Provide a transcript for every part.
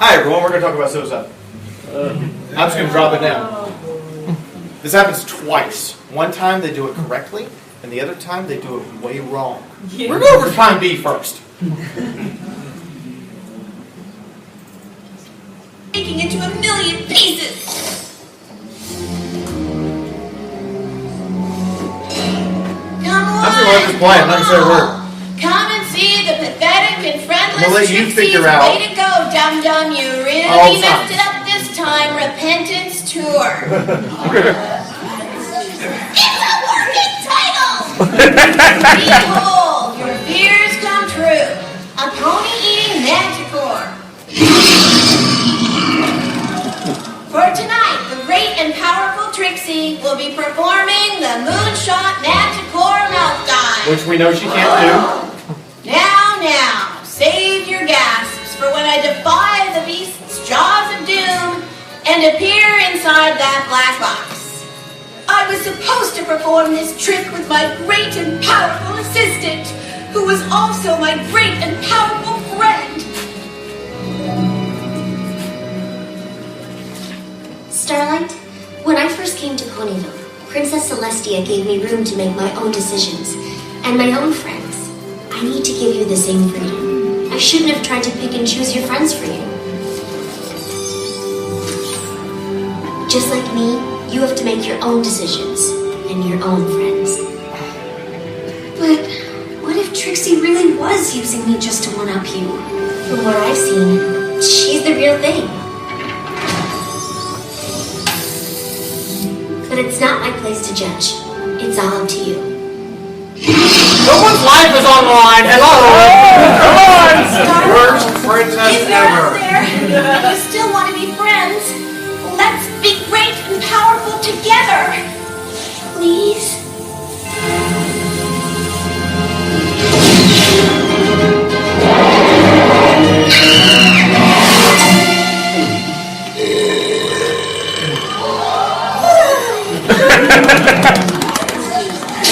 Hi everyone, we're going to talk about suicide. I'm just going to drop it down. This happens twice. One time they do it correctly, and the other time they do it way wrong. Yeah. We're going over time B first. Breaking into 1,000,000 pieces. Come on, I'm going to let this play. I'm not going to say a word. Come and see the pathetic and friendless I'll let you figure out. Way to go, dum-dum. You really messed it up this time. Repentance Tour. It's a working title! Behold, your fears come true. A pony-eating manticore. For tonight, the great and powerful Trixie will be performing the Moonshot Manticore Meltdown. Which we know she can't do. Now, save your gasps for when I defy the beast's jaws of doom and appear inside that black box. I was supposed to perform this trick with my great and powerful assistant, who was also my great and powerful friend. Starlight, when I first came to Ponyville, Princess Celestia gave me room to make my own decisions and my own friends. I need to give you the same freedom. I shouldn't have tried to pick and choose your friends for you. Just like me, you have to make your own decisions and your own friends. But what if Trixie really was using me just to one-up you? From what I've seen, she's the real thing. But it's not my place to judge. It's all up to you. Someone's life is on the line. Hello. Come on. Worst princess If you're out ever. there and you still want to be friends, let's be great and powerful together. Please.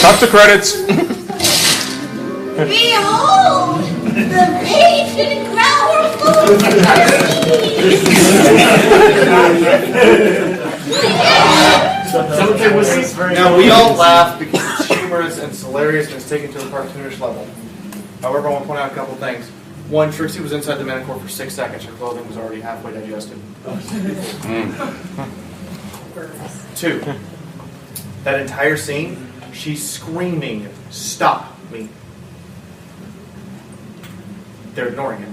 Cut the credits. Behold, the patient powerful Now we all laugh because it's humorous and it's hilarious and it's taken to a cartoonish level. However, I want to point out a couple of things. One, Trixie was inside the manticore for 6 seconds. Her clothing was already halfway digested. 2, that entire scene, she's screaming, "Stop me." They're ignoring it.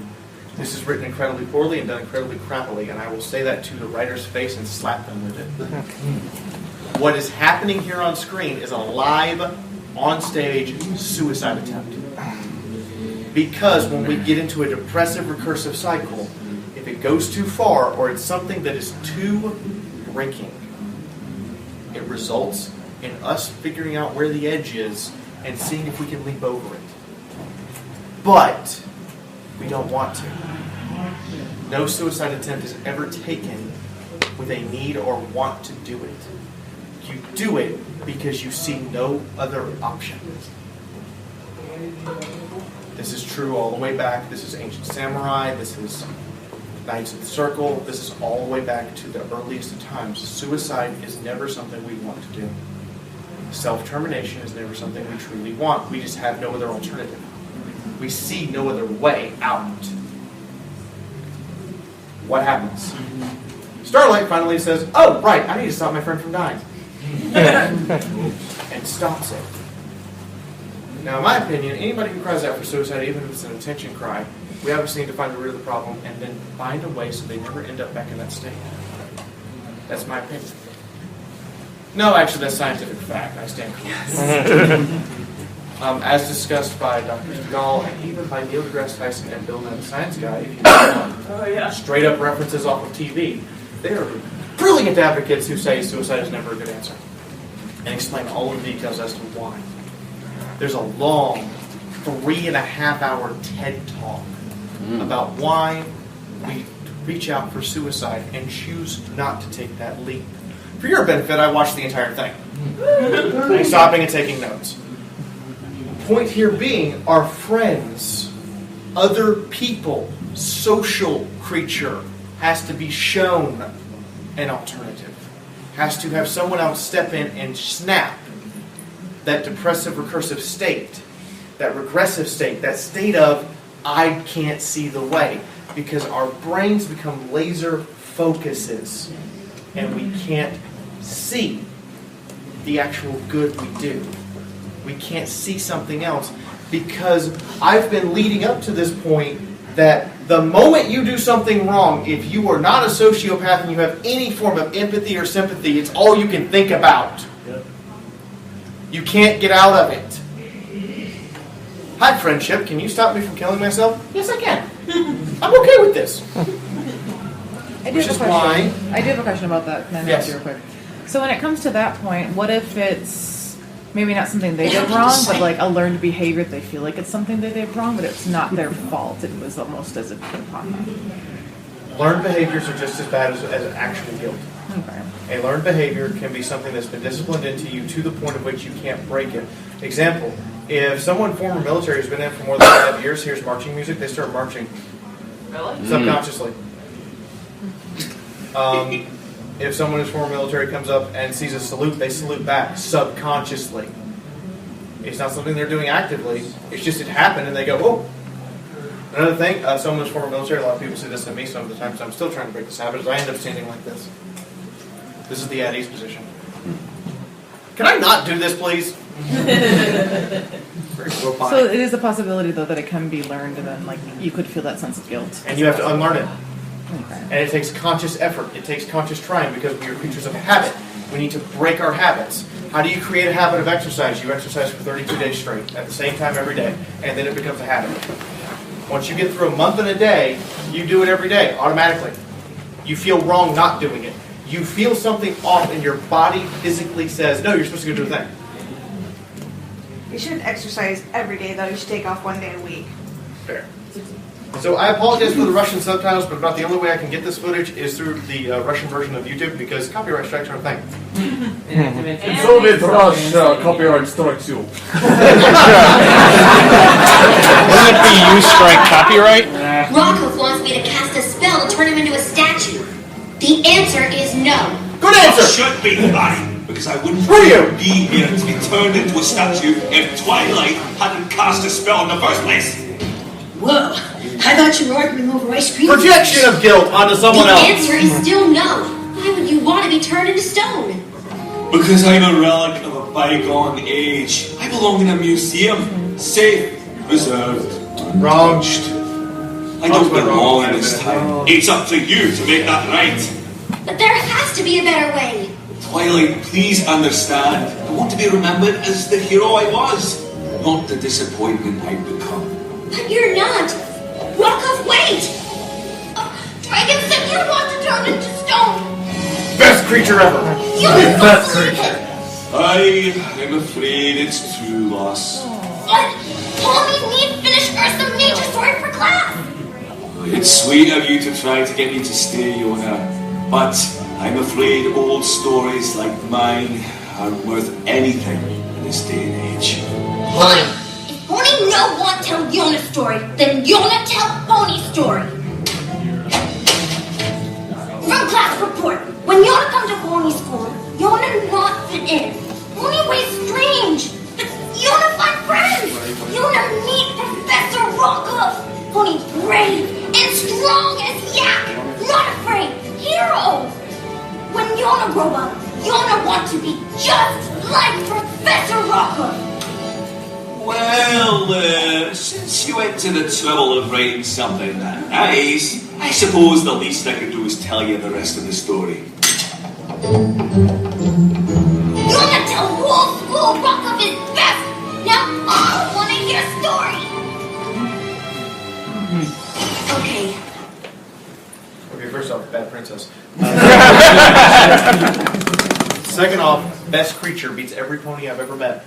This is written incredibly poorly and done incredibly crappily, and I will say that to the writer's face and slap them with it. What is happening here on screen is a live, on-stage suicide attempt. Because when we get into a depressive, recursive cycle, if it goes too far or it's something that is too breaking, it results in us figuring out where the edge is and seeing if we can leap over it. But we don't want to. No suicide attempt is ever taken with a need or want to do it. You do it because you see no other option. This is true all the way back. This is ancient samurai. This is Knights of the Circle. This is all the way back to the earliest of times. Suicide is never something we want to do. Self-termination is never something we truly want. We just have no other alternative. We see no other way out. What happens? Starlight finally says, "Oh, right, I need to stop my friend from dying." And stops it. Now, in my opinion, anybody who cries out for suicide, even if it's an attention cry, we obviously need to find the root of the problem and then find a way so they never end up back in that state. That's my opinion. No, actually, that's scientific fact. I stand corrected. As discussed by Dr. Gall and even by Neil deGrasse Tyson and Bill Nye the Science Guy, if you want straight up references off of TV, they are brilliant advocates who say suicide is never a good answer and explain all of the details as to why. There's a long 3.5-hour TED Talk about why we reach out for suicide and choose not to take that leap. For your benefit, I watched the entire thing. Stopping and taking notes. Point here being, our friends, other people, social creature, has to be shown an alternative. Has to have someone else step in and snap that depressive recursive state, that regressive state, that state of, I can't see the way. Because our brains become laser focuses and we can't see the actual good we do. We can't see something else because I've been leading up to this point that the moment you do something wrong, if you are not a sociopath and you have any form of empathy or sympathy, it's all you can think about. You can't get out of it. Hi, friendship. Can you stop me from killing myself? Yes, I can. I'm okay with this. I do have a question about that. Can I ask you real quick? So when it comes to that point, what if it's maybe not something they did wrong, but like a learned behavior, they feel like it's something they did wrong, but it's not their fault. It was almost as a put upon them. Learned behaviors are just as bad as actual guilt. Okay. A learned behavior can be something that's been disciplined into you to the point of which you can't break it. Example, if someone former military has been in for more than 5 years, hears marching music, they start marching. Really? Subconsciously. If someone who's former military comes up and sees a salute, they salute back subconsciously. It's not something they're doing actively. It's just it happened and they go, whoa. Another thing, someone who's former military, a lot of people say this to me some of the times, I'm still trying to break this habit, is I end up standing like this. This is the at ease position. Can I not do this, please? So it is a possibility, though, that it can be learned, and then like you could feel that sense of guilt. And you have to unlearn it. Okay. And it takes conscious effort. It takes conscious trying because we are creatures of habit. We need to break our habits. How do you create a habit of exercise? You exercise for 32 days straight at the same time every day, and then it becomes a habit. Once you get through a month and a day, you do it every day automatically. You feel wrong not doing it. You feel something off, and your body physically says, no, you're supposed to go do a thing. You shouldn't exercise every day, though. You should take off 1 day a week. Fair. So I apologize for the Russian subtitles, but about the only way I can get this footage is through the Russian version of YouTube because copyright strikes are a thing. In Soviet Russia, copyright strikes you. Wouldn't it be you strike copyright? Rocco wants me to cast a spell to turn him into a statue. The answer is no. Good answer! It should be funny, because I wouldn't be here to be turned into a statue if Twilight hadn't cast a spell in the first place. Whoa, I thought you were arguing over ice cream. Projection of guilt onto someone else. The answer is still no. Why would you want to be turned into stone? Because I'm a relic of a bygone age. I belong in a museum, safe, preserved, untouched. I don't belong in this time. It's up to you to make that right. But there has to be a better way. Twilight, please understand. I want to be remembered as the hero I was, not the disappointment I've become. But you're not. Rocco, wait! Dragon said you want to turn into stone. Best creature ever. You must believe it. I'm afraid it's true, Loss. But Tommy needs finish first the major story for class. It's sweet of you to try to get me to stay, Yona. But I'm afraid old stories like mine aren't worth anything in this day and age. Fine. If Pony no want to tell Yona's story, then Yona tell Pony's story. From class report. When Yona come to Pony's school, Yona not fit in. Pony way strange. But Yona find friends. Yona meet Professor Rocco. Pony brave and strong as yak. Not afraid. Hero. When Yona grow up, Yona want to be just like Professor Rocco. Well, since you went to the trouble of writing something that nice, I suppose the least I could do is tell you the rest of the story. Yona tell whole school Rocco is best. Now I want to hear story. Okay. Okay, first off, bad princess. Second off, best creature beats every pony I've ever met.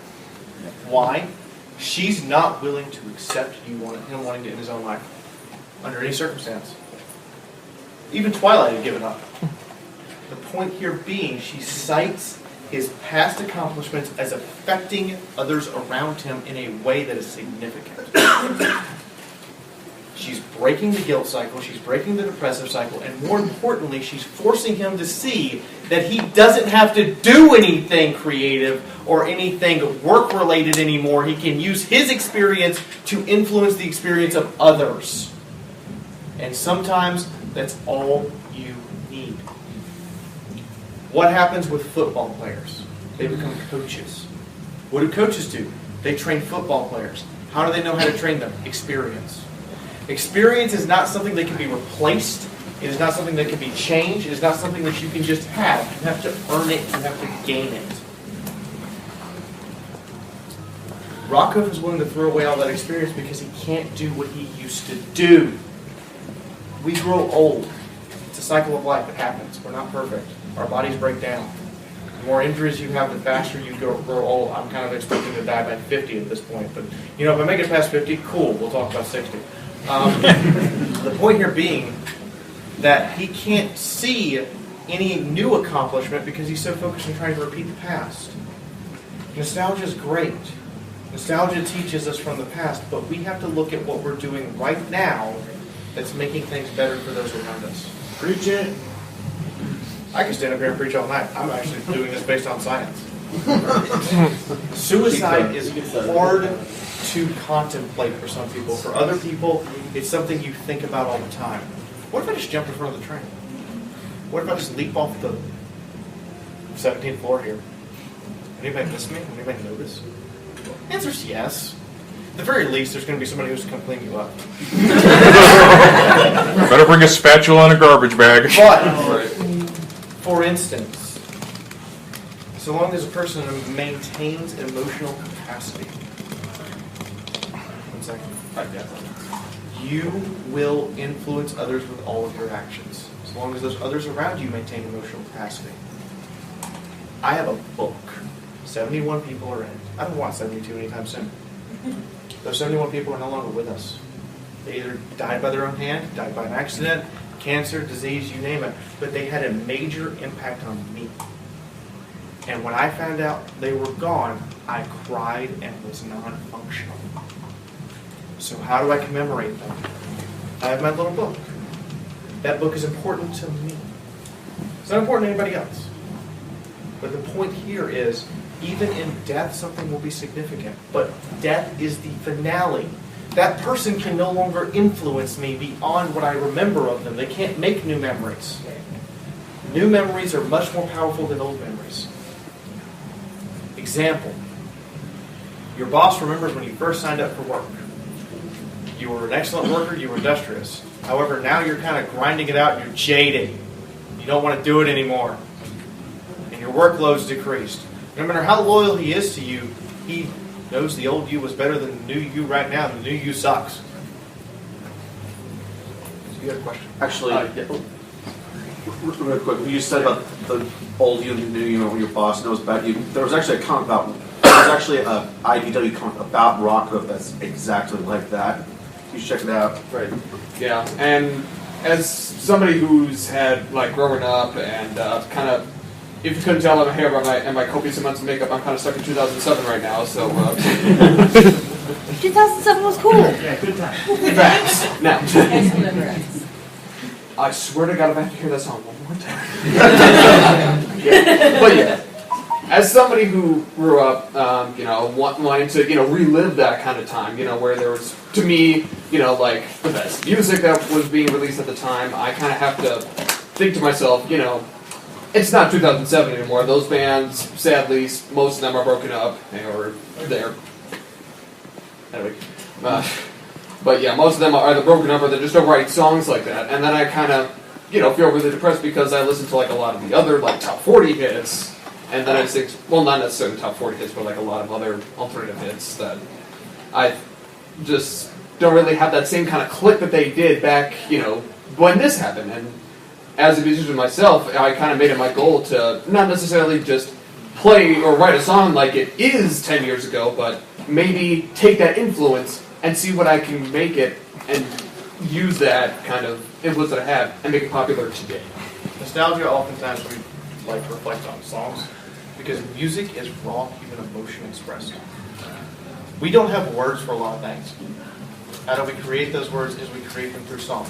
Why? She's not willing to accept him wanting to end his own life under any circumstance. Even Twilight had given up. The point here being, she cites his past accomplishments as affecting others around him in a way that is significant. She's breaking the guilt cycle, she's breaking the depressive cycle, and more importantly, she's forcing him to see that he doesn't have to do anything creative or anything work-related anymore. He can use his experience to influence the experience of others. And sometimes that's all you need. What happens with football players? They become coaches. What do coaches do? They train football players. How do they know how to train them? Experience. Experience is not something that can be replaced. It is not something that can be changed. It is not something that you can just have. You have to earn it. You have to gain it. Rocco is willing to throw away all that experience because he can't do what he used to do. We grow old. It's a cycle of life. It happens. We're not perfect. Our bodies break down. The more injuries you have, the faster you grow old. I'm kind of expecting to die by 50 at this point. But, if I make it past 50, cool. We'll talk about 60. The point here being that he can't see any new accomplishment because he's so focused on trying to repeat the past. Nostalgia is great. Nostalgia teaches us from the past, but we have to look at what we're doing right now that's making things better for those around us. Preach it. I can stand up here and preach all night. I'm actually doing this based on science. Suicide is hard to contemplate for some people. For other people, it's something you think about all the time. What if I just jumped in front of the train? What if I just leap off the 17th floor here? Anybody miss me? Anybody notice? The answer is yes. At the very least, there's going to be somebody who's going to come clean you up. Better bring a spatula and a garbage bag. But, for instance, so long as a person maintains emotional capacity, 1 second, you will influence others with all of your actions. As long as those others around you maintain emotional capacity. I have a book. 71 people are in it. I don't want 72 anytime soon. Those 71 people are no longer with us. They either died by their own hand, died by an accident, cancer, disease, you name it, but they had a major impact on me. And when I found out they were gone, I cried and was non-functional. So how do I commemorate them? I have my little book. That book is important to me. It's not important to anybody else. But the point here is, even in death, something will be significant. But death is the finale. That person can no longer influence me beyond what I remember of them. They can't make new memories. New memories are much more powerful than old memories. Example. Your boss remembers when you first signed up for work. You were an excellent worker, you were industrious. However, now you're kind of grinding it out and you're jaded. You don't want to do it anymore. And your workload's decreased. No matter how loyal he is to you, he knows the old you was better than the new you right now. The new you sucks. So you had a question? Actually, real quick, when you said about the old you and the new you, when your boss knows about you, there was actually a comic about, there was actually a IDW comic about Rocco that's exactly like that. You should check it out. Right. Yeah, and as somebody who's had, growing up and kind of, if you couldn't tell, I'm here and my copious amounts of makeup, I'm kind of stuck in 2007 right now, so... 2007 was cool. Yeah, good time. Facts. Now, I swear to God, if I have to hear that song one more time. Yeah. But yeah, as somebody who grew up, wanting to, relive that kind of time, where there was, to me, the best music that was being released at the time, I kind of have to think to myself, it's not 2007 anymore. Those bands, sadly, most of them are broken up, or they're... Anyway. But yeah, most of them are either broken up or they just don't write songs like that. And then I kind of, feel really depressed because I listen to, a lot of the other, top 40 hits. And then I think, well, not necessarily top 40 hits, but, a lot of other alternative hits that I just don't really have that same kind of click that they did back, when this happened. And as a musician myself, I kind of made it my goal to not necessarily just play or write a song like it is 10 years ago, but maybe take that influence and see what I can make it and use that kind of influence that I have and make it popular today. Nostalgia, oftentimes we reflect on songs because music is raw human emotion expressed. We don't have words for a lot of things. How do we create those words? Is we create them through song.